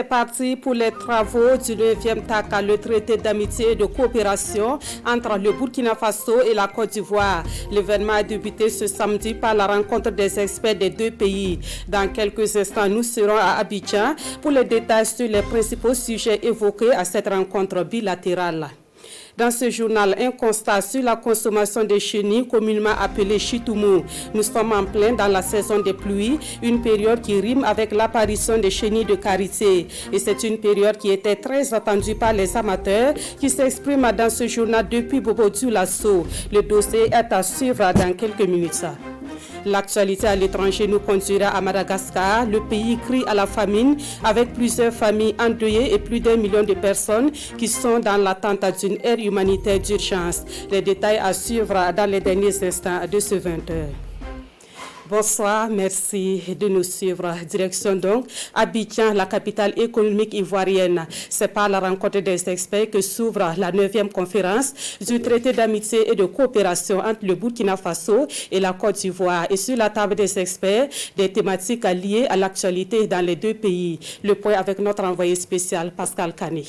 C'est parti pour les travaux du 9e TAC, le traité d'amitié et de coopération entre le Burkina Faso et la Côte d'Ivoire. L'événement a débuté ce samedi par la rencontre des experts des deux pays. Dans quelques instants, nous serons à Abidjan pour les détails sur les principaux sujets évoqués à cette rencontre bilatérale. Dans ce journal, un constat sur la consommation des chenilles, communément appelée chitoumou. Nous sommes en plein dans la saison des pluies, une période qui rime avec l'apparition des chenilles de karité. Et c'est une période qui était très attendue par les amateurs qui s'expriment dans ce journal depuis Bobo-Dioulasso. Le dossier est à suivre dans quelques minutes. L'actualité à l'étranger nous conduira à Madagascar. Le pays crie à la famine avec plusieurs familles endeuillées et plus d'1 million de personnes qui sont dans l'attente d'une aide humanitaire d'urgence. Les détails à suivre dans les derniers instants de ce 20h. Bonsoir, merci de nous suivre. Direction donc Abidjan, la capitale économique ivoirienne. C'est par la rencontre des experts que s'ouvre la 9e conférence du traité d'amitié et de coopération entre le Burkina Faso et la Côte d'Ivoire. Et sur la table des experts, des thématiques liées à l'actualité dans les deux pays. Le point avec notre envoyé spécial Pascal Kane.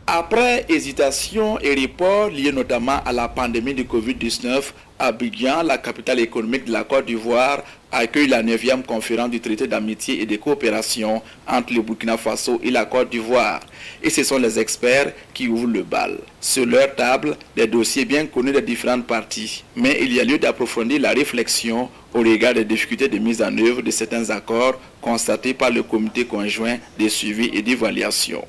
Après hésitation et report liés notamment à la pandémie de Covid-19, Abidjan, la capitale économique de la Côte d'Ivoire, accueille la 9e conférence du traité d'amitié et de coopération entre le Burkina Faso et la Côte d'Ivoire. Et ce sont les experts qui ouvrent le bal. Sur leur table, des dossiers bien connus des différentes parties. Mais il y a lieu d'approfondir la réflexion au regard des difficultés de mise en œuvre de certains accords constatés par le comité conjoint de suivi et d'évaluation.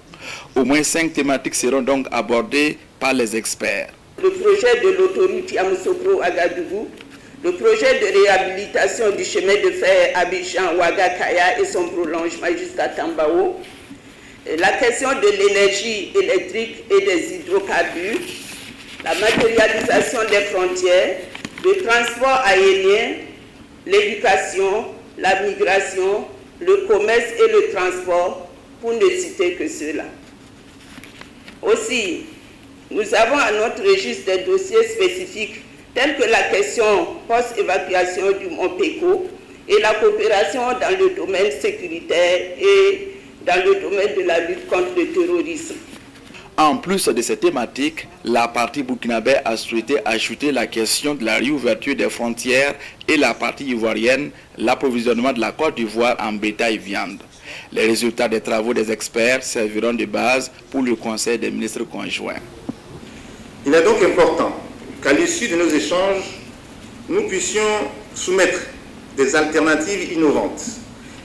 Au moins 5 thématiques seront donc abordées par les experts. Le projet de l'autoroute Yamoussoukro-Ouagadougou, le projet de réhabilitation du chemin de fer Abidjan-Ouagakaya et son prolongement jusqu'à Tambao, la question de l'énergie électrique et des hydrocarbures, la matérialisation des frontières, le transport aérien, l'éducation, la migration, le commerce et le transport, pour ne citer que cela. Aussi, nous avons à notre registre des dossiers spécifiques tels que la question post-évacuation du Mont Péco et la coopération dans le domaine sécuritaire et dans le domaine de la lutte contre le terrorisme. En plus de ces thématiques, la partie burkinabé a souhaité ajouter la question de la réouverture des frontières et la partie ivoirienne, l'approvisionnement de la Côte d'Ivoire en bétail et viande. Les résultats des travaux des experts serviront de base pour le Conseil des ministres conjoints. Il est donc important qu'à l'issue de nos échanges, nous puissions soumettre des alternatives innovantes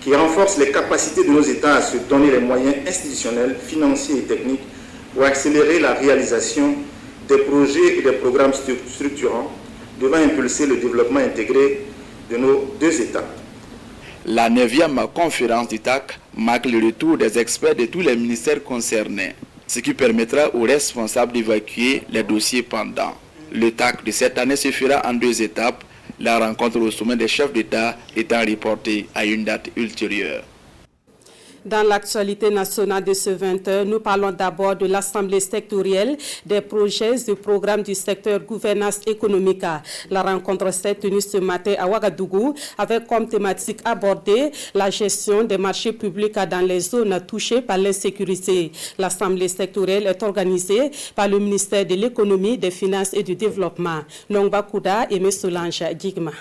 qui renforcent les capacités de nos États à se donner les moyens institutionnels, financiers et techniques pour accélérer la réalisation des projets et des programmes structurants devant impulser le développement intégré de nos deux États. La 9e conférence du TAC marque le retour des experts de tous les ministères concernés, ce qui permettra aux responsables d'évacuer les dossiers pendants. Le TAC de cette année se fera en 2 étapes, la rencontre au sommet des chefs d'État étant reportée à une date ultérieure. Dans l'actualité nationale de ce 20h, nous parlons d'abord de l'Assemblée sectorielle des projets et programmes du secteur gouvernance économique. La rencontre s'est tenue ce matin à Ouagadougou avec comme thématique abordée la gestion des marchés publics dans les zones touchées par l'insécurité. L'Assemblée sectorielle est organisée par le ministère de l'Économie, des Finances et du Développement. Nongba Kouda et M. Solange Digma.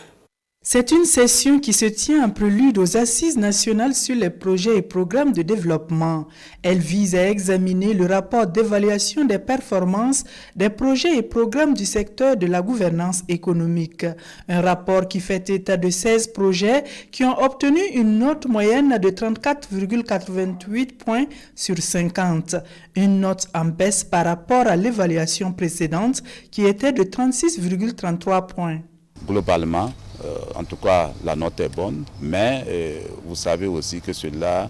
C'est une session qui se tient en prélude aux Assises nationales sur les projets et programmes de développement. Elle vise à examiner le rapport d'évaluation des performances des projets et programmes du secteur de la gouvernance économique. Un rapport qui fait état de 16 projets qui ont obtenu une note moyenne de 34,88 points sur 50. Une note en baisse par rapport à l'évaluation précédente qui était de 36,33 points. Globalement, en tout cas, la note est bonne, mais vous savez aussi que cela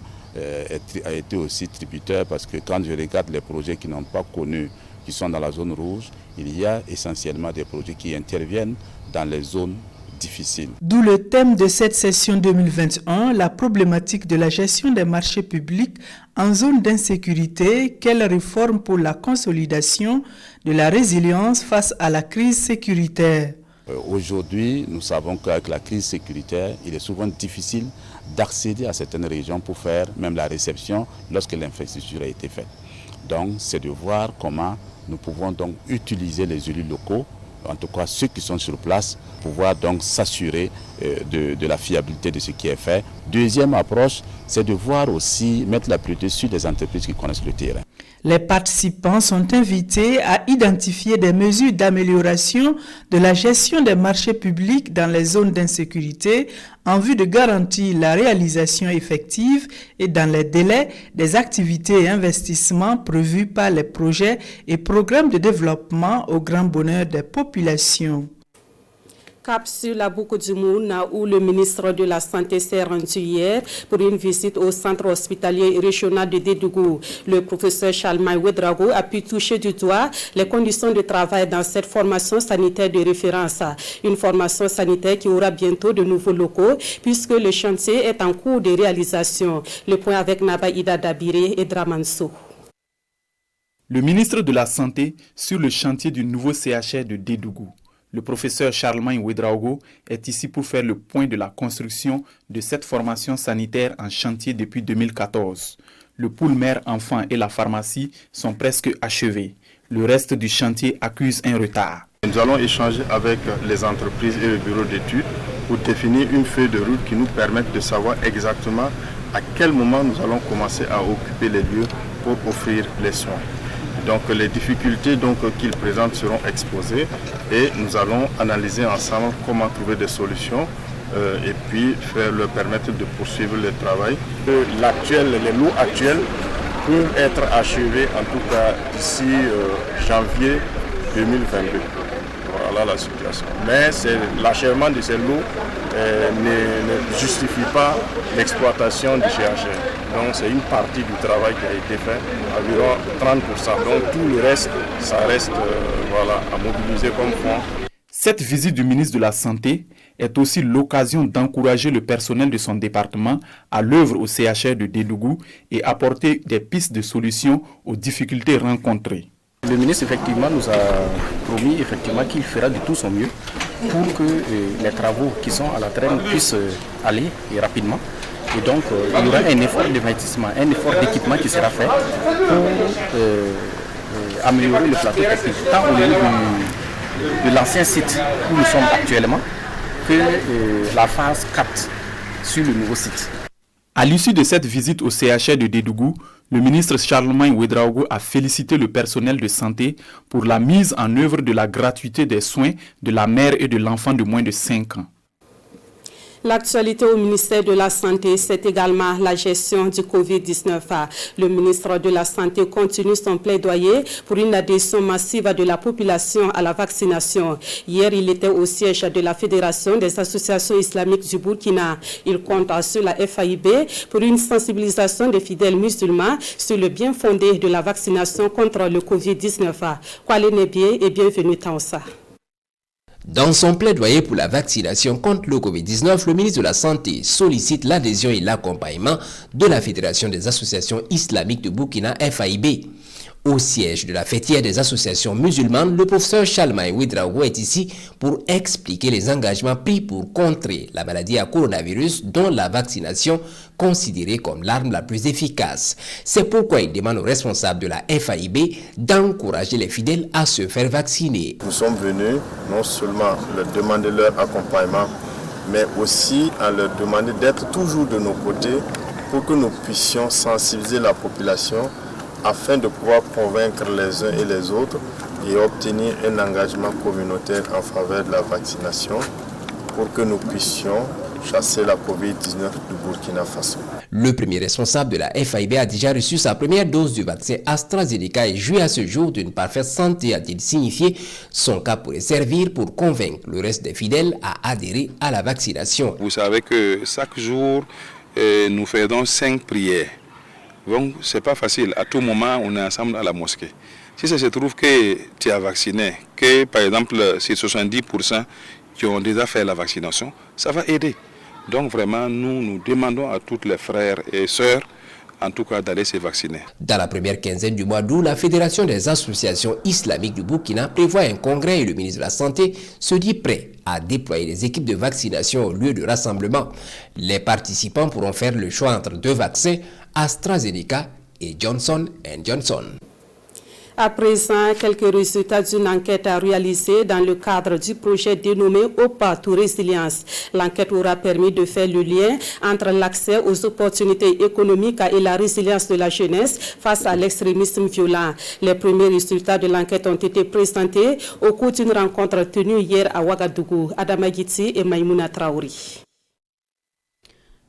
a été aussi tributaire parce que quand je regarde les projets qui n'ont pas connu, qui sont dans la zone rouge, il y a essentiellement des projets qui interviennent dans les zones difficiles. D'où le thème de cette session 2021, la problématique de la gestion des marchés publics en zone d'insécurité, quelle réforme pour la consolidation de la résilience face à la crise sécuritaire. Aujourd'hui, nous savons qu'avec la crise sécuritaire, il est souvent difficile d'accéder à certaines régions pour faire même la réception lorsque l'infrastructure a été faite. Donc c'est de voir comment nous pouvons donc utiliser les élus locaux, en tout cas ceux qui sont sur place, pour pouvoir donc s'assurer de la fiabilité de ce qui est fait. Deuxième approche, c'est de voir aussi, mettre la priorité sur les entreprises qui connaissent le terrain. Les participants sont invités à identifier des mesures d'amélioration de la gestion des marchés publics dans les zones d'insécurité en vue de garantir la réalisation effective et dans les délais des activités et investissements prévus par les projets et programmes de développement au grand bonheur des populations. Cap sur la Boucle du Moun, où le ministre de la Santé s'est rendu hier pour une visite au centre hospitalier régional de Dédougou. Le professeur Chalmay Ouedraogo a pu toucher du doigt les conditions de travail dans cette formation sanitaire de référence. Une formation sanitaire qui aura bientôt de nouveaux locaux puisque le chantier est en cours de réalisation. Le point avec Nabaïda Dabiré et Dramanso. Le ministre de la Santé sur le chantier du nouveau CHR de Dédougou. Le professeur Charlemagne Ouedraogo est ici pour faire le point de la construction de cette formation sanitaire en chantier depuis 2014. Le pool mère enfant et la pharmacie sont presque achevés. Le reste du chantier accuse un retard. Nous allons échanger avec les entreprises et le bureau d'études pour définir une feuille de route qui nous permette de savoir exactement à quel moment nous allons commencer à occuper les lieux pour offrir les soins. Donc les difficultés qu'ils présentent seront exposées et nous allons analyser ensemble comment trouver des solutions et puis leur permettre de poursuivre le travail. Les lots actuels peuvent être achevés en tout cas d'ici janvier 2022. Voilà la situation. Mais l'achèvement de ces lots ne justifie pas l'exploitation du CHR. Donc c'est une partie du travail qui a été fait, environ 30%. Donc tout le reste, ça reste à mobiliser comme fonds. Cette visite du ministre de la Santé est aussi l'occasion d'encourager le personnel de son département à l'œuvre au CHR de Dédougou et apporter des pistes de solutions aux difficultés rencontrées. Le ministre effectivement nous a promis qu'il fera de tout son mieux pour que les travaux qui sont à la traîne puissent aller rapidement. Et donc il y aura un effort d'investissement, un effort d'équipement qui sera fait pour améliorer le plateau technique, tant au niveau de l'ancien site où nous sommes actuellement que la phase 4 sur le nouveau site. À l'issue de cette visite au CHR de Dédougou, le ministre Charlemagne Ouedraogo a félicité le personnel de santé pour la mise en œuvre de la gratuité des soins de la mère et de l'enfant de moins de 5 ans. L'actualité au ministère de la Santé, c'est également la gestion du Covid-19. Le ministre de la Santé continue son plaidoyer pour une adhésion massive de la population à la vaccination. Hier, il était au siège de la Fédération des associations islamiques du Burkina. Il compte sur la FAIB pour une sensibilisation des fidèles musulmans sur le bien fondé de la vaccination contre le Covid-19. Kwale Nebie et bienvenue Taoussa. Dans son plaidoyer pour la vaccination contre le Covid-19, le ministre de la Santé sollicite l'adhésion et l'accompagnement de la Fédération des associations islamiques de Burkina, FAIB. Au siège de la fêtière des associations musulmanes, le professeur Chalmay Ouedraogo est ici pour expliquer les engagements pris pour contrer la maladie à coronavirus dont la vaccination considérée comme l'arme la plus efficace. C'est pourquoi il demande aux responsables de la FAIB d'encourager les fidèles à se faire vacciner. Nous sommes venus non seulement leur demander leur accompagnement, mais aussi à leur demander d'être toujours de nos côtés pour que nous puissions sensibiliser la population afin de pouvoir convaincre les uns et les autres et obtenir un engagement communautaire en faveur de la vaccination pour que nous puissions chasser la Covid-19 du Burkina Faso. Le premier responsable de la FAIB a déjà reçu sa première dose du vaccin AstraZeneca et jouit à ce jour d'une parfaite santé, a-t-il signifié. Son cas pourrait servir pour convaincre le reste des fidèles à adhérer à la vaccination. Vous savez que chaque jour, nous faisons 5 prières. Donc, ce n'est pas facile. À tout moment, on est ensemble à la mosquée. Si ça se trouve que tu as vacciné, que par exemple, c'est 70% qui ont déjà fait la vaccination, ça va aider. Donc, vraiment, nous demandons à tous les frères et sœurs en tout cas d'aller se vacciner. Dans la première quinzaine du mois d'août, la Fédération des associations islamiques du Burkina prévoit un congrès et le ministre de la Santé se dit prêt à déployer des équipes de vaccination au lieu de rassemblement. Les participants pourront faire le choix entre 2 vaccins, AstraZeneca et Johnson & Johnson. À présent, quelques résultats d'une enquête réalisée dans le cadre du projet dénommé OPA to Résilience. L'enquête aura permis de faire le lien entre l'accès aux opportunités économiques et la résilience de la jeunesse face à l'extrémisme violent. Les premiers résultats de l'enquête ont été présentés au cours d'une rencontre tenue hier à Ouagadougou. Adama Giti et Maïmouna Traori.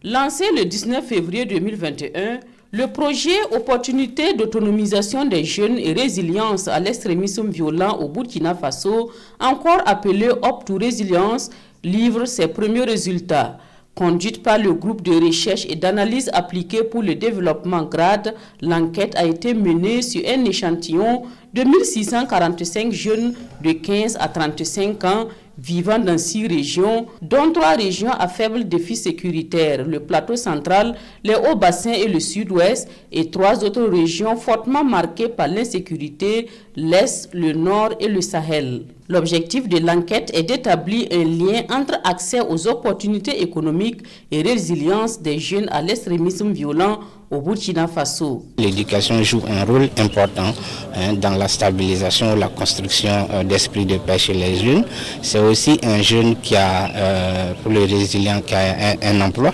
Lancé le 19 février 2021, le projet Opportunité d'autonomisation des jeunes et résilience à l'extrémisme violent au Burkina Faso, encore appelé Op to Résilience, livre ses premiers résultats. Conduite par le groupe de recherche et d'analyse appliquée pour le développement GRAD, l'enquête a été menée sur un échantillon de 1645 jeunes de 15 à 35 ans vivant dans 6 régions, dont 3 régions à faible défi sécuritaire, le plateau central, les hauts bassins et le sud-ouest, et 3 autres régions fortement marquées par l'insécurité, l'Est, le Nord et le Sahel. L'objectif de l'enquête est d'établir un lien entre accès aux opportunités économiques et résilience des jeunes à l'extrémisme violent au Burkina Faso. L'éducation joue un rôle important dans la stabilisation, la construction d'esprit de paix chez les jeunes. C'est aussi un jeune qui a, pour le résilient, qui a un emploi.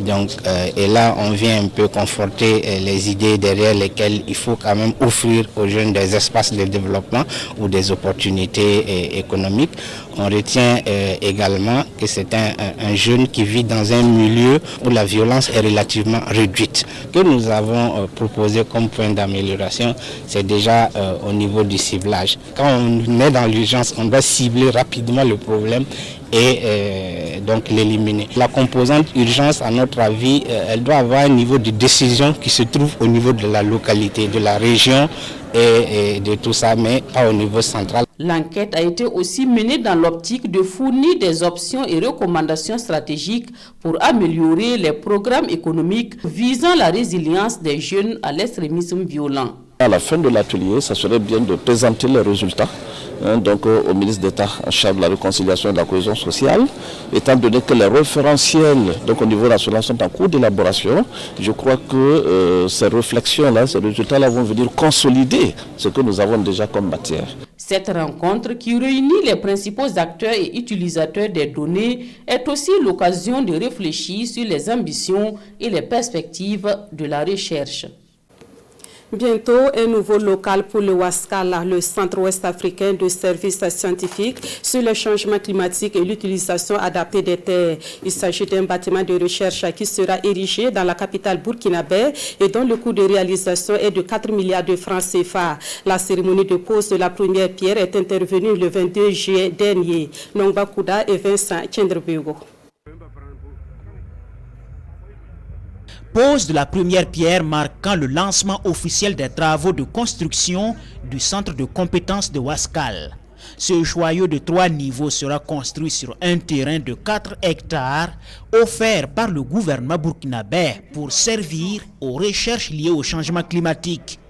Donc, et là, on vient un peu conforter les idées derrière lesquelles il faut quand même offrir aux jeunes des espaces de développement ou des opportunités économiques. On retient également que c'est un jeune qui vit dans un milieu où la violence est relativement réduite. Ce que nous avons proposé comme point d'amélioration, c'est déjà au niveau du ciblage. Quand on est dans l'urgence, on doit cibler rapidement le problème et donc l'éliminer. La composante urgence, à notre avis, elle doit avoir un niveau de décision qui se trouve au niveau de la localité, de la région et de tout ça, mais pas au niveau central. L'enquête a été aussi menée dans l'optique de fournir des options et recommandations stratégiques pour améliorer les programmes économiques visant la résilience des jeunes à l'extrémisme violent. À la fin de l'atelier, ça serait bien de présenter les résultats donc au ministre d'État en charge de la réconciliation et de la cohésion sociale, étant donné que les référentiels donc au niveau national sont en cours d'élaboration. Je crois que ces réflexions-là, ces résultats-là vont venir consolider ce que nous avons déjà comme matière. Cette rencontre qui réunit les principaux acteurs et utilisateurs des données est aussi l'occasion de réfléchir sur les ambitions et les perspectives de la recherche. Bientôt, un nouveau local pour le WASCAL, le Centre ouest africain de services scientifiques sur le changement climatique et l'utilisation adaptée des terres. Il s'agit d'un bâtiment de recherche qui sera érigé dans la capitale burkinabé et dont le coût de réalisation est de 4 milliards de francs CFA. La cérémonie de pose de la première pierre est intervenue le 22 juillet dernier. Nongba Kouda et Vincent Tchendrebego. Pose de la première pierre marquant le lancement officiel des travaux de construction du centre de compétences de Ouaskal. Ce joyau de 3 niveaux sera construit sur un terrain de 4 hectares offert par le gouvernement burkinabé pour servir aux recherches liées au changement climatique.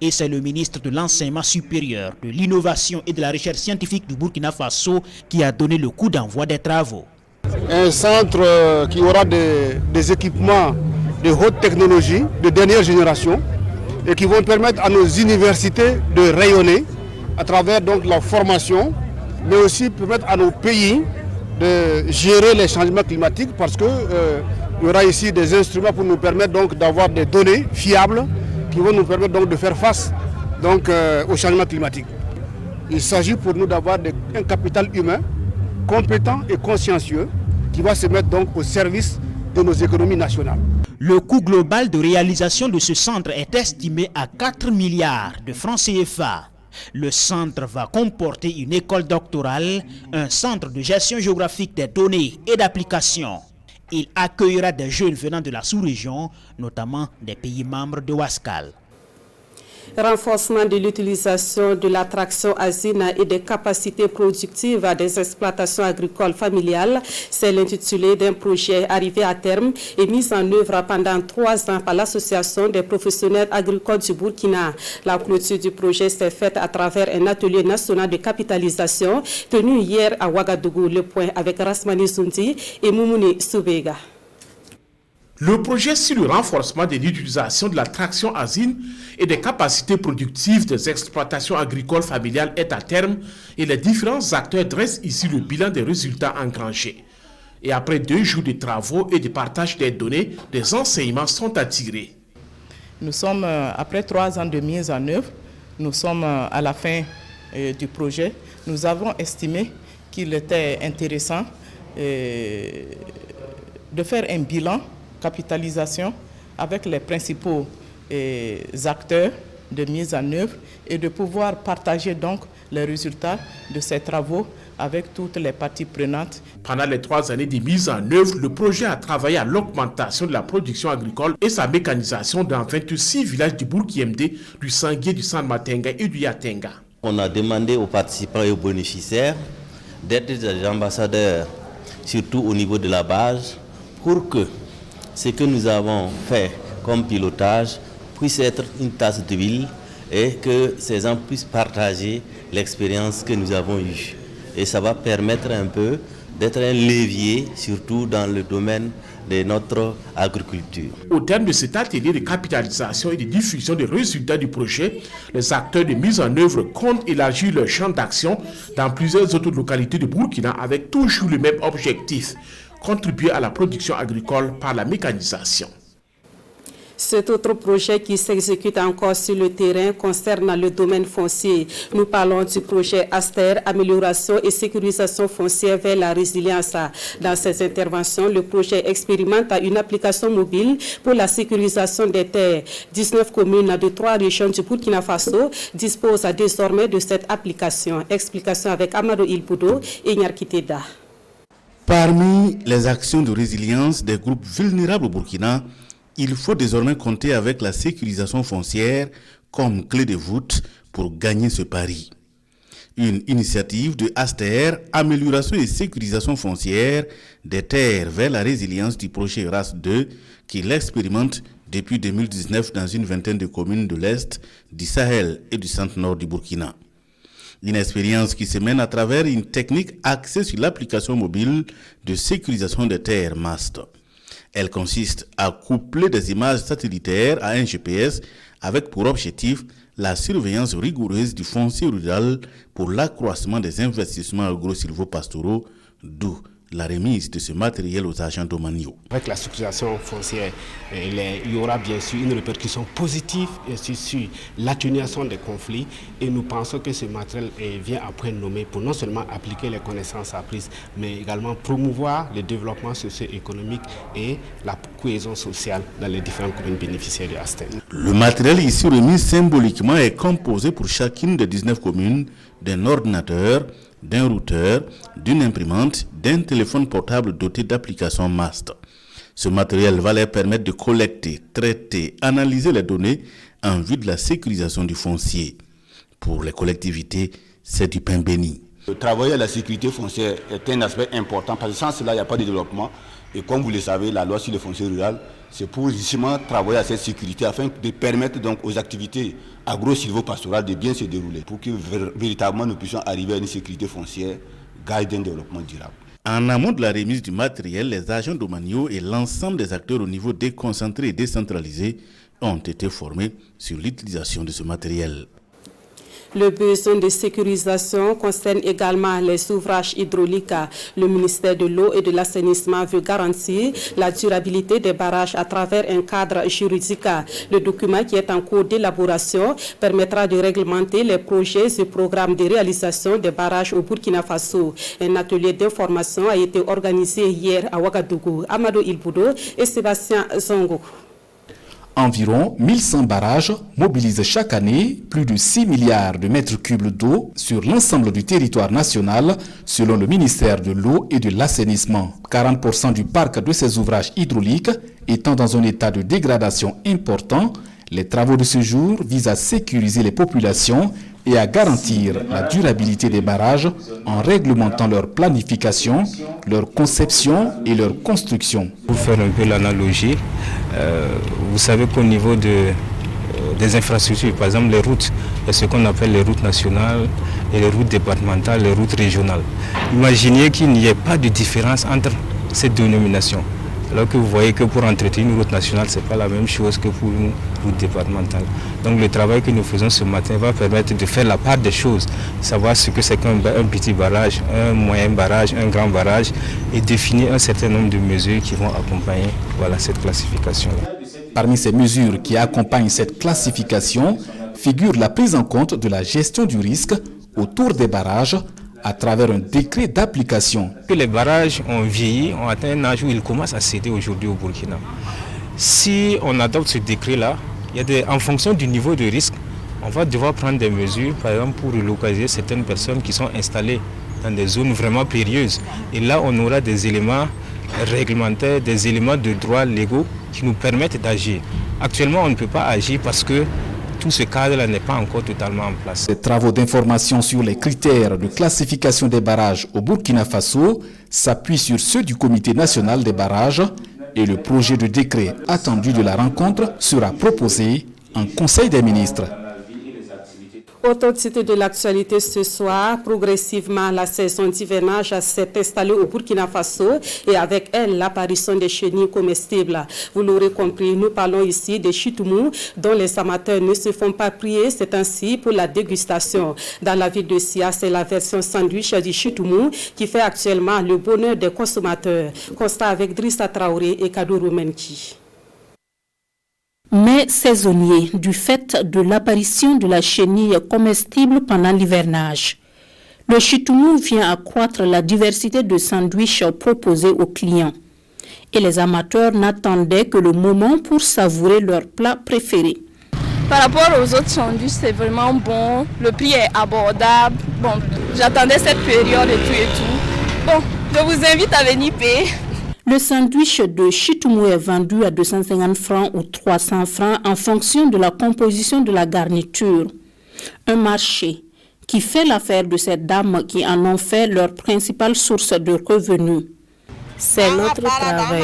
Et c'est le ministre de l'Enseignement supérieur, de l'Innovation et de la Recherche scientifique du Burkina Faso qui a donné le coup d'envoi des travaux. Un centre qui aura des équipements de haute technologie, de dernière génération, et qui vont permettre à nos universités de rayonner à travers donc la formation, mais aussi permettre à nos pays de gérer les changements climatiques, parce que il y aura ici des instruments pour nous permettre donc d'avoir des données fiables qui vont nous permettre donc de faire face donc au changement climatique. Il s'agit pour nous d'avoir un capital humain compétent et consciencieux qui va se mettre donc au service de nos économies nationales. Le coût global de réalisation de ce centre est estimé à 4 milliards de francs CFA. Le centre va comporter une école doctorale, un centre de gestion géographique des données et d'applications. Il accueillera des jeunes venant de la sous-région, notamment des pays membres de Ouaskal. Renforcement de l'utilisation de l'attraction asine et des capacités productives des exploitations agricoles familiales, c'est l'intitulé d'un projet arrivé à terme et mis en œuvre pendant 3 ans par l'Association des professionnels agricoles du Burkina. La clôture du projet s'est faite à travers un atelier national de capitalisation tenu hier à Ouagadougou. Le point avec Rasmani Soundi et Moumouni Soubega. Le projet sur le renforcement de l'utilisation de la traction asine et des capacités productives des exploitations agricoles familiales est à terme et les différents acteurs dressent ici le bilan des résultats engrangés. Et après 2 jours de travaux et de partage des données, des enseignements sont à tirer. Nous sommes, après 3 ans de mise en œuvre, nous sommes à la fin du projet. Nous avons estimé qu'il était intéressant de faire un bilan capitalisation avec les principaux acteurs de mise en œuvre et de pouvoir partager donc les résultats de ces travaux avec toutes les parties prenantes. Pendant les 3 années de mise en œuvre, le projet a travaillé à l'augmentation de la production agricole et sa mécanisation dans 26 villages du Bourki-MD, du Sanguier, du San Matenga et du Yatenga. On a demandé aux participants et aux bénéficiaires d'être des ambassadeurs, surtout au niveau de la base, pour que ce que nous avons fait comme pilotage puisse être une tasse d'huile et que ces gens puissent partager l'expérience que nous avons eue. Et ça va permettre un peu d'être un levier, surtout dans le domaine de notre agriculture. Au terme de cet atelier de capitalisation et de diffusion des résultats du projet, les acteurs de mise en œuvre comptent élargir leur champ d'action dans plusieurs autres localités de Burkina avec toujours le même objectif: contribuer à la production agricole par la mécanisation. Cet autre projet qui s'exécute encore sur le terrain concerne le domaine foncier. Nous parlons du projet Aster, amélioration et sécurisation foncière vers la résilience. Dans ces interventions, le projet expérimente une application mobile pour la sécurisation des terres. 19 communes de 3 régions du Burkina Faso disposent désormais de cette application. Explication avec Amadou Ilboudo et Nyarkiteda. Parmi les actions de résilience des groupes vulnérables au Burkina, il faut désormais compter avec la sécurisation foncière comme clé de voûte pour gagner ce pari. Une initiative de Aster, amélioration et sécurisation foncière des terres vers la résilience du projet RAS 2 qui l'expérimente depuis 2019 dans une vingtaine de communes de l'Est, du Sahel et du centre-nord du Burkina. Une expérience qui se mène à travers une technique axée sur l'application mobile de sécurisation des terres MAST. Elle consiste à coupler des images satellitaires à un GPS avec pour objectif la surveillance rigoureuse du foncier rural pour l'accroissement des investissements agro-silvopastoraux, d'où la remise de ce matériel aux agents domaniaux. Avec la sécurisation foncière, il y aura bien sûr une répercussion positive sur l'atténuation des conflits et nous pensons que ce matériel vient à point nommé pour non seulement appliquer les connaissances apprises, mais également promouvoir le développement socio-économique et la cohésion sociale dans les différentes communes bénéficiaires de Aster. Le matériel ici remis symboliquement est composé pour chacune des 19 communes d'un ordinateur, d'un routeur, d'une imprimante, d'un téléphone portable doté d'applications MAST. Ce matériel va leur permettre de collecter, traiter, analyser les données en vue de la sécurisation du foncier. Pour les collectivités, c'est du pain béni. Travailler à la sécurité foncière est un aspect important parce que sans cela, il n'y a pas de développement. Et comme vous le savez, la loi sur le foncier rural, c'est pour justement travailler à cette sécurité afin de permettre donc aux activités agro-silvopastorales de bien se dérouler pour que véritablement nous puissions arriver à une sécurité foncière, gage d'un développement durable. En amont de la remise du matériel, les agents domaniaux et l'ensemble des acteurs au niveau déconcentré et décentralisé ont été formés sur l'utilisation de ce matériel. Le besoin de sécurisation concerne également les ouvrages hydrauliques. Le ministère de l'eau et de l'assainissement veut garantir la durabilité des barrages à travers un cadre juridique. Le document qui est en cours d'élaboration permettra de réglementer les projets et programmes de réalisation des barrages au Burkina Faso. Un atelier d'information a été organisé hier à Ouagadougou. Amadou Ilboudo et Sébastien Zongo. Environ 1100 barrages mobilisent chaque année plus de 6 milliards de mètres cubes d'eau sur l'ensemble du territoire national, selon le ministère de l'eau et de l'assainissement. 40% du parc de ces ouvrages hydrauliques étant dans un état de dégradation important, Les travaux de ce jour visent à sécuriser les populations et à garantir la durabilité des barrages en réglementant leur planification, leur conception et leur construction. Pour faire un peu l'analogie, vous savez qu'au niveau des infrastructures, par exemple les routes, il y a ce qu'on appelle les routes nationales et les routes départementales, les routes régionales. Imaginez qu'il n'y ait pas de différence entre ces dénominations. Alors que vous voyez que pour entretenir une route nationale, ce n'est pas la même chose que pour une route départementale. Donc le travail que nous faisons ce matin va permettre de faire la part des choses, savoir ce que c'est qu'un petit barrage, un moyen barrage, un grand barrage, et définir un certain nombre de mesures qui vont accompagner cette classification-là. Parmi ces mesures qui accompagnent cette classification figure la prise en compte de la gestion du risque autour des barrages à travers un décret d'application. Les barrages ont vieilli, ont atteint un âge où ils commencent à céder aujourd'hui au Burkina. Si on adopte ce décret-là, en fonction du niveau de risque, on va devoir prendre des mesures, par exemple pour relocaliser certaines personnes qui sont installées dans des zones vraiment périlleuses. Et là, on aura des éléments réglementaires, des éléments de droit légaux qui nous permettent d'agir. Actuellement, on ne peut pas agir parce que tout ce cadre-là n'est pas encore totalement en place. Ces travaux d'information sur les critères de classification des barrages au Burkina Faso s'appuient sur ceux du Comité national des barrages et le projet de décret attendu de la rencontre sera proposé en Conseil des ministres. Autre titre de l'actualité ce soir, progressivement la saison d'hivernage s'est installée au Burkina Faso et avec elle l'apparition des chenilles comestibles. Vous l'aurez compris, nous parlons ici des chitoumous dont les amateurs ne se font pas prier, c'est ainsi pour la dégustation. Dans la ville de Sia, c'est la version sandwich du chitoumou qui fait actuellement le bonheur des consommateurs. Constat avec Drissa Traoré et Kadourou Menki. Mais saisonnier du fait de l'apparition de la chenille comestible pendant l'hivernage. Le chitoumou vient accroître la diversité de sandwichs proposés aux clients. Et les amateurs n'attendaient que le moment pour savourer leur plat préféré. Par rapport aux autres sandwichs, c'est vraiment bon. Le prix est abordable. Bon, j'attendais cette période et tout. Bon, je vous invite à venir payer. Le sandwich de chitoumou est vendu à 250 francs ou 300 francs en fonction de la composition de la garniture. Un marché qui fait l'affaire de ces dames qui en ont fait leur principale source de revenus. C'est notre travail.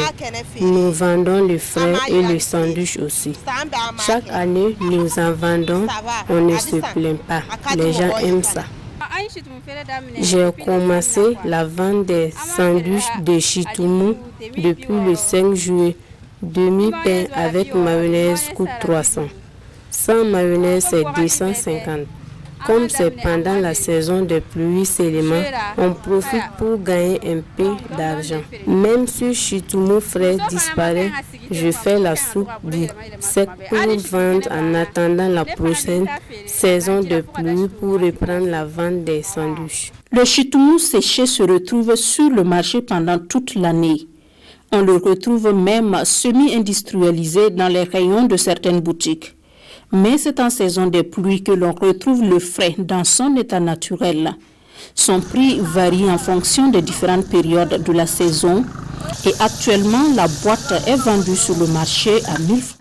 Nous vendons le frais et le sandwich aussi. Chaque année, nous en vendons. On ne se plaint pas. Les gens aiment ça. J'ai commencé la vente des sandwichs de chitoumou depuis le 5 juillet. Demi-pain avec mayonnaise coûte 300. Sans mayonnaise, c'est 250. Comme c'est pendant la saison des pluies seulement, on profite pour gagner un peu d'argent. Même si chitoumou frais disparaît, je fais la soupe du sec pour vendre en attendant la prochaine saison de pluie pour reprendre la vente des sandwichs. Le chitoumou séché se retrouve sur le marché pendant toute l'année. On le retrouve même semi-industrialisé dans les rayons de certaines boutiques. Mais c'est en saison des pluies que l'on retrouve le frais dans son état naturel. Son prix varie en fonction des différentes périodes de la saison et actuellement la boîte est vendue sur le marché à 1000 francs.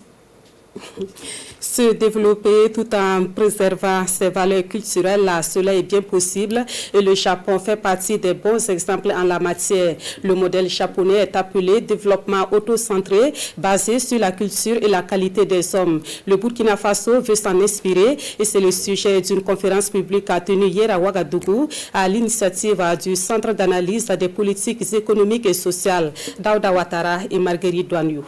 Se développer tout en préservant ses valeurs culturelles, cela est bien possible et le Japon fait partie des bons exemples en la matière. Le modèle japonais est appelé développement autocentré basé sur la culture et la qualité des hommes. Le Burkina Faso veut s'en inspirer et c'est le sujet d'une conférence publique tenue hier à Ouagadougou à l'initiative du Centre d'analyse des politiques économiques et sociales Daouda Ouattara et Marguerite Douaniou.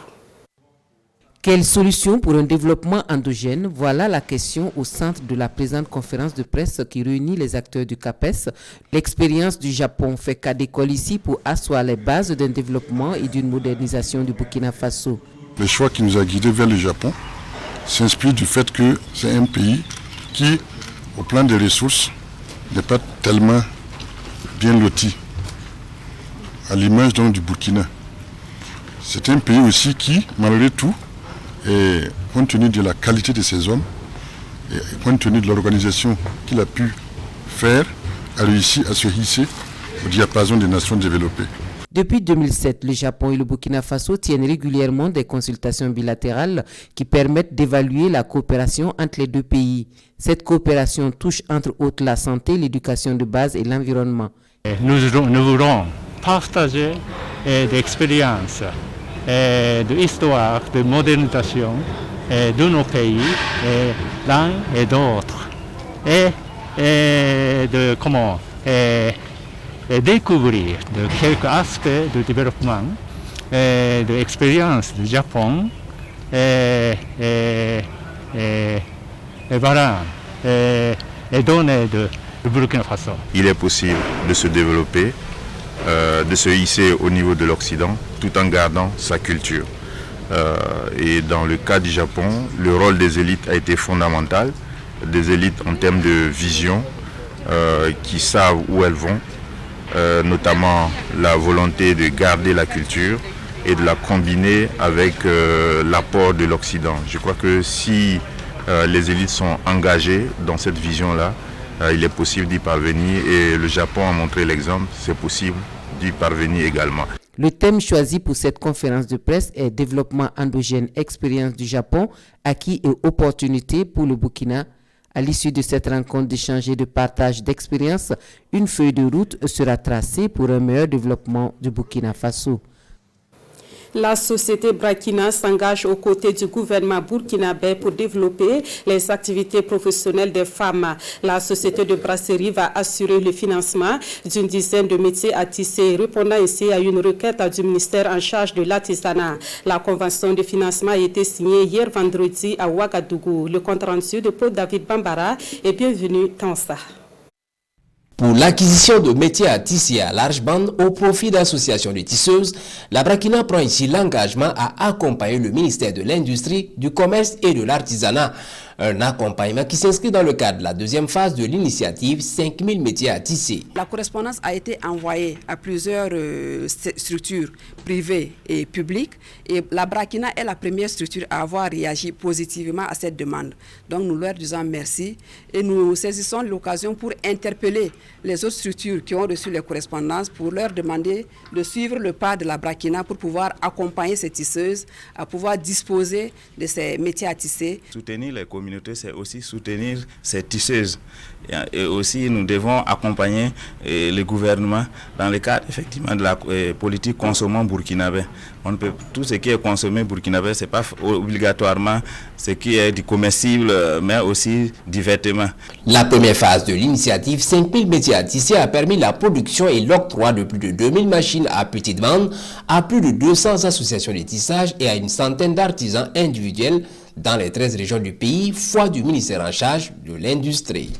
Quelle solution pour un développement endogène? Voilà la question au centre de la présente conférence de presse qui réunit les acteurs du CAPES. L'expérience du Japon fait cas d'école ici pour asseoir les bases d'un développement et d'une modernisation du Burkina Faso. Le choix qui nous a guidés vers le Japon s'inspire du fait que c'est un pays qui, au plan des ressources, n'est pas tellement bien loti, à l'image donc du Burkina. C'est un pays aussi qui, malgré tout, et compte tenu de la qualité de ses hommes, et compte tenu de l'organisation qu'il a pu faire, a réussi à se hisser au diapason des nations développées. Depuis 2007, le Japon et le Burkina Faso tiennent régulièrement des consultations bilatérales qui permettent d'évaluer la coopération entre les deux pays. Cette coopération touche entre autres la santé, l'éducation de base et l'environnement. Nous voulons partager des expériences, de l'histoire, de modernisation de nos pays, l'un et d'autres, et de comment découvrir de quelques aspects de développement, de l'expérience du Japon, et voilà, et donner de Burkina Faso. Il est possible de se développer, de se hisser au niveau de l'Occident tout en gardant sa culture. Et dans le cas du Japon, le rôle des élites a été fondamental, des élites en termes de vision qui savent où elles vont, notamment la volonté de garder la culture et de la combiner avec l'apport de l'Occident. Je crois que si les élites sont engagées dans cette vision-là, il est possible d'y parvenir et le Japon a montré l'exemple, c'est possible d'y parvenir également. Le thème choisi pour cette conférence de presse est « Développement endogène, expérience du Japon, acquis et opportunités pour le Burkina ». À l'issue de cette rencontre d'échange et de partage d'expériences, une feuille de route sera tracée pour un meilleur développement du Burkina Faso. La société Brakina s'engage aux côtés du gouvernement burkinabé pour développer les activités professionnelles des femmes. La société de brasserie va assurer le financement d'une dizaine de métiers à tisser, répondant ainsi à une requête du ministère en charge de l'artisanat. La convention de financement a été signée hier vendredi à Ouagadougou. Le compte rendu de Paul David Bambara est bienvenu dans ça. Pour l'acquisition de métiers à tisser à large bande au profit d'associations de tisseuses, la Brakina prend ici l'engagement à accompagner le ministère de l'Industrie, du Commerce et de l'Artisanat. Un accompagnement qui s'inscrit dans le cadre de la deuxième phase de l'initiative 5000 métiers à tisser. La correspondance a été envoyée à plusieurs structures privées et publiques et la Brakina est la première structure à avoir réagi positivement à cette demande. Donc nous leur disons merci et nous saisissons l'occasion pour interpeller les autres structures qui ont reçu les correspondances pour leur demander de suivre le pas de la Brakina pour pouvoir accompagner ces tisseuses, à pouvoir disposer de ces métiers à tisser. Soutenir les communautés, c'est aussi soutenir ces tisseuses. Et aussi, nous devons accompagner le gouvernement dans le cadre effectivement de la politique consommant burkinabé. On peut, tout ce qui est consommé burkinabé, ce n'est pas obligatoirement ce qui est du comestible, mais aussi du vêtement. La première phase de l'initiative 5000 métiers à tisser a permis la production et l'octroi de plus de 2000 machines à petite bande à plus de 200 associations de tissage et à une centaine d'artisans individuels dans les 13 régions du pays, foi du ministère en charge de l'industrie.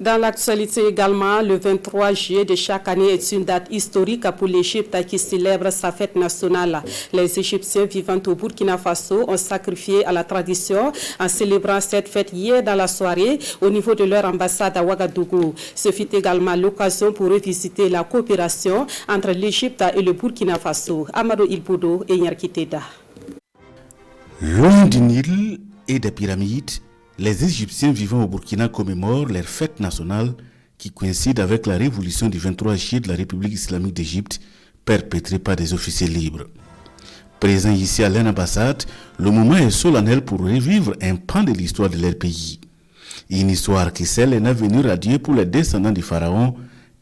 Dans l'actualité également, le 23 juillet de chaque année est une date historique pour l'Égypte qui célèbre sa fête nationale. Les Égyptiens vivant au Burkina Faso ont sacrifié à la tradition en célébrant cette fête hier dans la soirée au niveau de leur ambassade à Ouagadougou. Ce fut également l'occasion pour revisiter la coopération entre l'Égypte et le Burkina Faso. Amadou Ilboudo et Nyarkiteda. Loin du Nil et des pyramides, les Égyptiens vivant au Burkina commémorent leur fête nationale qui coïncide avec la révolution du 23 juillet de la République islamique d'Égypte perpétrée par des officiers libres. Présents ici à l'ambassade, le moment est solennel pour revivre un pan de l'histoire de leur pays. Une histoire qui scelle un avenir radieux pour les descendants du pharaon,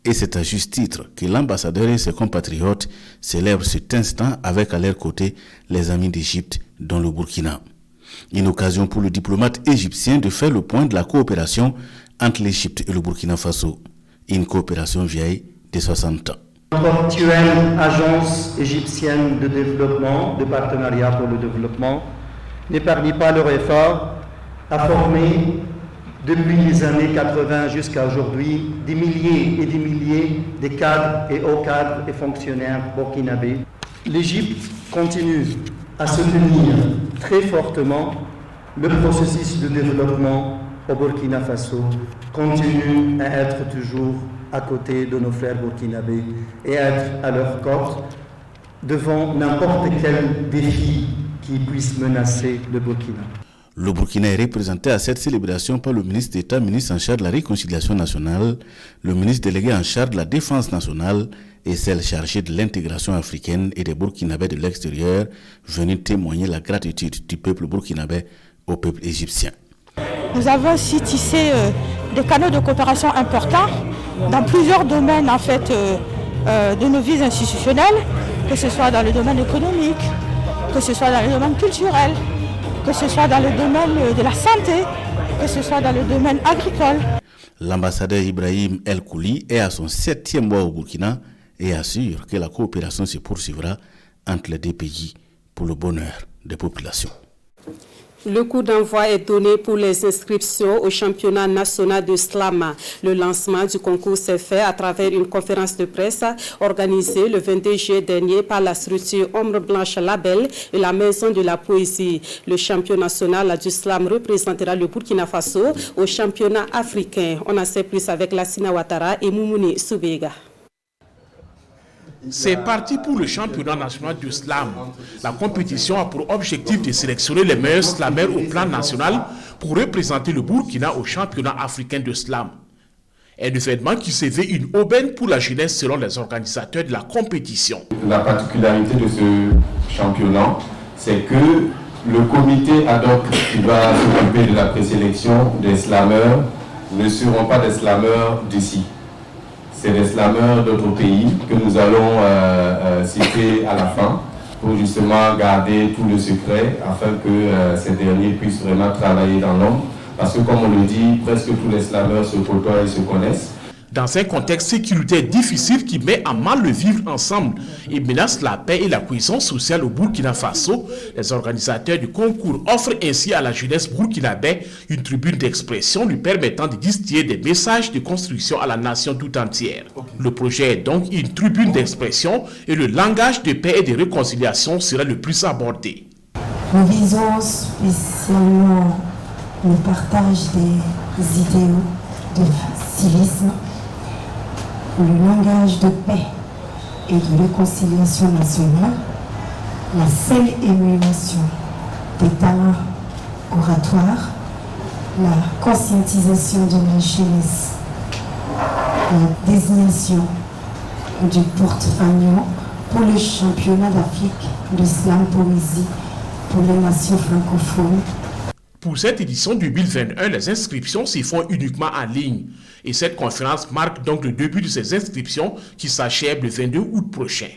et c'est à juste titre que l'ambassadeur et ses compatriotes célèbrent cet instant avec à leur côté les amis d'Égypte dans le Burkina. Une occasion pour le diplomate égyptien de faire le point de la coopération entre l'Égypte et le Burkina Faso. Une coopération vieille de 60 ans. L'actuelle agence égyptienne de développement, de partenariat pour le développement, n'épargne pas leur effort à former depuis les années 80 jusqu'à aujourd'hui des milliers et des milliers de cadres et hauts cadres et fonctionnaires burkinabés. L'Égypte continue à soutenir très fortement le processus de développement au Burkina Faso, continue à être toujours à côté de nos frères burkinabés et être à leur côté devant n'importe quel défi qui puisse menacer le Burkina. Le Burkina est représenté à cette célébration par le ministre d'État, ministre en charge de la réconciliation nationale, le ministre délégué en charge de la défense nationale et celle chargée de l'intégration africaine et des Burkinabés de l'extérieur, venus témoigner la gratitude du peuple burkinabé au peuple égyptien. Nous avons aussi tissé des canaux de coopération importants dans plusieurs domaines en fait, de nos vies institutionnelles, que ce soit dans le domaine économique, que ce soit dans le domaine culturel, que ce soit dans le domaine de la santé, que ce soit dans le domaine agricole. L'ambassadeur Ibrahim El Kouli est à son 7e mois au Burkina et assure que la coopération se poursuivra entre les deux pays pour le bonheur des populations. Le coup d'envoi est donné pour les inscriptions au championnat national de slam. Le lancement du concours s'est fait à travers une conférence de presse organisée le 22 juillet dernier par la structure Ombre Blanche Label et la Maison de la Poésie. Le champion national du slam représentera le Burkina Faso au championnat africain. On en sait plus avec Lassina Ouattara et Moumouni Soubega. C'est parti pour le championnat national du slam. La compétition a pour objectif de sélectionner les meilleurs slameurs au plan national pour représenter le Burkina au championnat africain de slam. Un événement qui se veut une aubaine pour la jeunesse selon les organisateurs de la compétition. La particularité de ce championnat, c'est que le comité ad hoc qui va s'occuper de la présélection des slameurs ne seront pas des slameurs d'ici. C'est des slameurs d'autres pays que nous allons citer à la fin pour justement garder tout le secret afin que ces derniers puissent vraiment travailler dans l'ombre. Parce que comme on le dit, presque tous les slameurs se côtoient et se connaissent. Dans un contexte sécuritaire difficile qui met à mal le vivre ensemble et menace la paix et la cohésion sociale au Burkina Faso, les organisateurs du concours offrent ainsi à la jeunesse burkinabé une tribune d'expression lui permettant de distiller des messages de construction à la nation tout entière. Le projet est donc une tribune d'expression et le langage de paix et de réconciliation sera le plus abordé. Nous visons spécialement le partage des idéaux de civisme, le langage de paix et de réconciliation nationale, la seule émulation des talents oratoires, la conscientisation de la jeunesse, la désignation du porte-fagnon pour le championnat d'Afrique de slam poésie pour les nations francophones. Pour cette édition 2021, les inscriptions s'y font uniquement en ligne. Et cette conférence marque donc le début de ces inscriptions qui s'achèvent le 22 août prochain.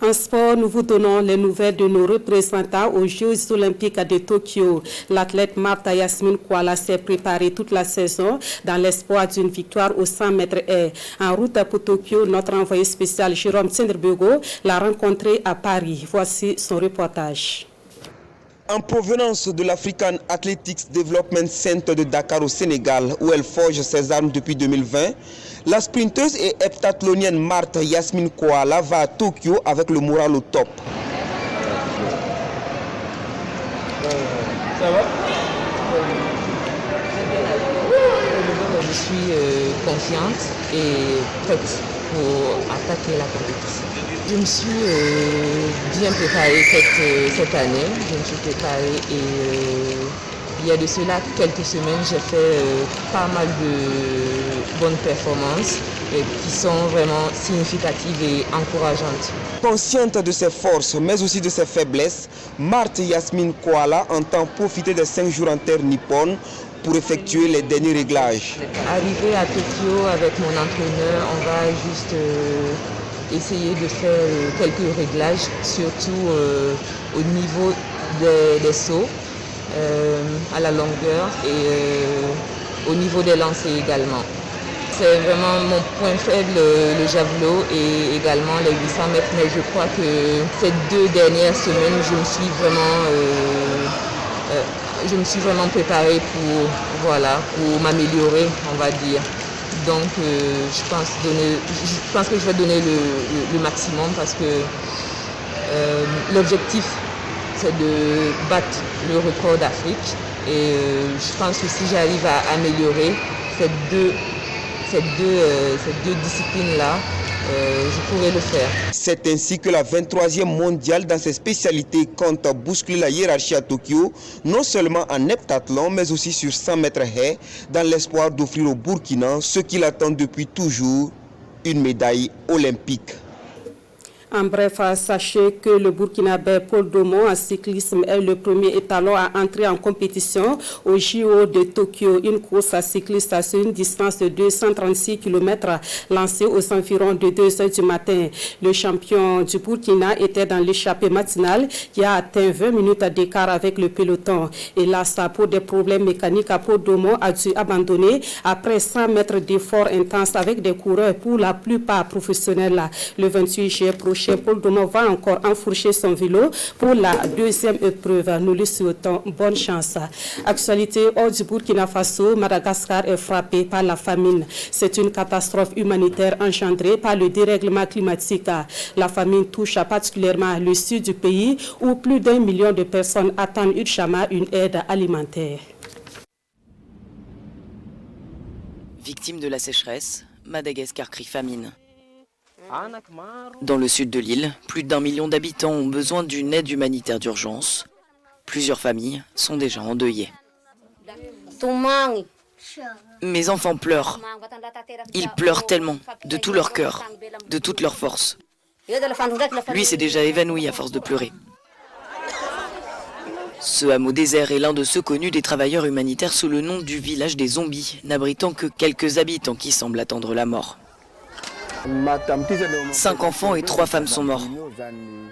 En sport, nous vous donnons les nouvelles de nos représentants aux Jeux olympiques de Tokyo. L'athlète Martha Yasmine Kouala s'est préparée toute la saison dans l'espoir d'une victoire aux 100 mètres haies. En route pour Tokyo, notre envoyé spécial Jérôme Tsenderbego l'a rencontré à Paris. Voici son reportage. En provenance de l'African Athletics Development Center de Dakar au Sénégal, où elle forge ses armes depuis 2020, la sprinteuse et heptathlonienne Martha Yasmine Kouala va à Tokyo avec le moral au top. Ça va? Je suis confiante et prête pour attaquer la compétition. Je me suis bien préparée cette année. Je me suis préparée et il y a de cela quelques semaines, j'ai fait pas mal de bonnes performances qui sont vraiment significatives et encourageantes. Consciente de ses forces mais aussi de ses faiblesses, Martha Yasmine Kouala entend profiter des 5 jours en terre nippone pour effectuer les derniers réglages. Arrivé à Tokyo avec mon entraîneur, on va juste essayer de faire quelques réglages, surtout au niveau des sauts, à la longueur et au niveau des lancers également. C'est vraiment mon point faible, le javelot et également les 800 mètres, mais je crois que ces 2 dernières semaines, je me suis vraiment préparée pour m'améliorer, on va dire. Donc je pense que je vais donner le maximum parce que l'objectif c'est de battre le record d'Afrique et je pense que si j'arrive à améliorer ces deux disciplines-là, je pourrais le faire. C'est ainsi que la 23e mondiale dans ses spécialités compte bousculer la hiérarchie à Tokyo, non seulement en heptathlon, mais aussi sur 100 mètres haies, dans l'espoir d'offrir au Burkina ce qu'il attend depuis toujours, une médaille olympique. En bref, sachez que le Burkinabé Paul Domon en cyclisme est le premier étalon à entrer en compétition au JO de Tokyo. Une course à cycliste sur une distance de 236 km lancée aux environs de 2 h du matin. Le champion du Burkina était dans l'échappée matinale qui a atteint 20 minutes d'écart avec le peloton. Et là, ça pour des problèmes mécaniques, Paul Domon a dû abandonner après 100 mètres d'efforts intenses avec des coureurs pour la plupart professionnels. Le 28 juillet prochain, Paul Domon va encore enfourcher son vélo pour la deuxième épreuve. Nous lui souhaitons bonne chance. Actualité hors du Burkina Faso, Madagascar est frappé par la famine. C'est une catastrophe humanitaire engendrée par le dérèglement climatique. La famine touche particulièrement le sud du pays où plus d'1 million de personnes attendent une aide alimentaire. Victime de la sécheresse, Madagascar crie famine. Dans le sud de l'île, plus d'1 million d'habitants ont besoin d'une aide humanitaire d'urgence. Plusieurs familles sont déjà endeuillées. Mes enfants pleurent. Ils pleurent tellement, de tout leur cœur, de toute leur force. Lui s'est déjà évanoui à force de pleurer. Ce hameau désert est l'un de ceux connus des travailleurs humanitaires sous le nom du village des zombies, n'abritant que quelques habitants qui semblent attendre la mort. 5 enfants et 3 femmes sont morts.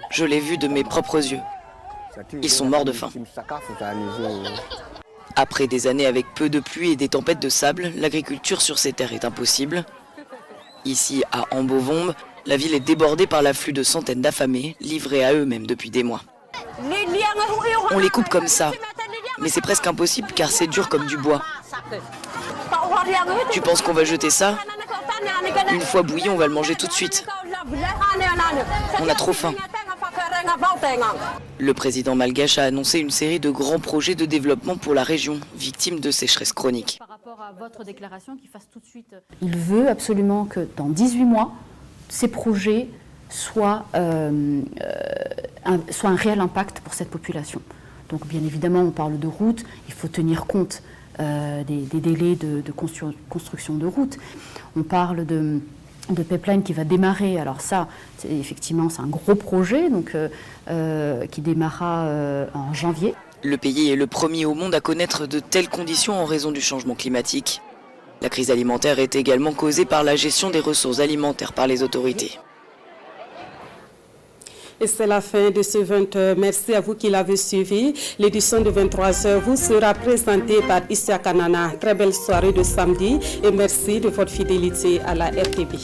Je l'ai vu de mes propres yeux. Ils sont morts de faim. Après des années avec peu de pluie et des tempêtes de sable, l'agriculture sur ces terres est impossible. Ici, à Ambovombe, la ville est débordée par l'afflux de centaines d'affamés, livrés à eux-mêmes depuis des mois. On les coupe comme ça, mais c'est presque impossible car c'est dur comme du bois. Tu penses qu'on va jeter ça ? Une fois bouilli, on va le manger tout de suite. On a trop faim. Le président malgache a annoncé une série de grands projets de développement pour la région, victime de sécheresse chronique. Par rapport à votre déclaration, qu'il fasse tout de suite. Il veut absolument que dans 18 mois, ces projets soient un réel impact pour cette population. Donc bien évidemment, on parle de routes, il faut tenir compte des délais de construction de routes. On parle de pipeline qui va démarrer. Alors ça, effectivement, c'est un gros projet donc, qui démarrera en janvier. Le pays est le premier au monde à connaître de telles conditions en raison du changement climatique. La crise alimentaire est également causée par la gestion des ressources alimentaires par les autorités. Et c'est la fin de ce 20h. Merci à vous qui l'avez suivi. L'édition de 23h vous sera présentée par Issa Kanana. Très belle soirée de samedi et merci de votre fidélité à la RTB.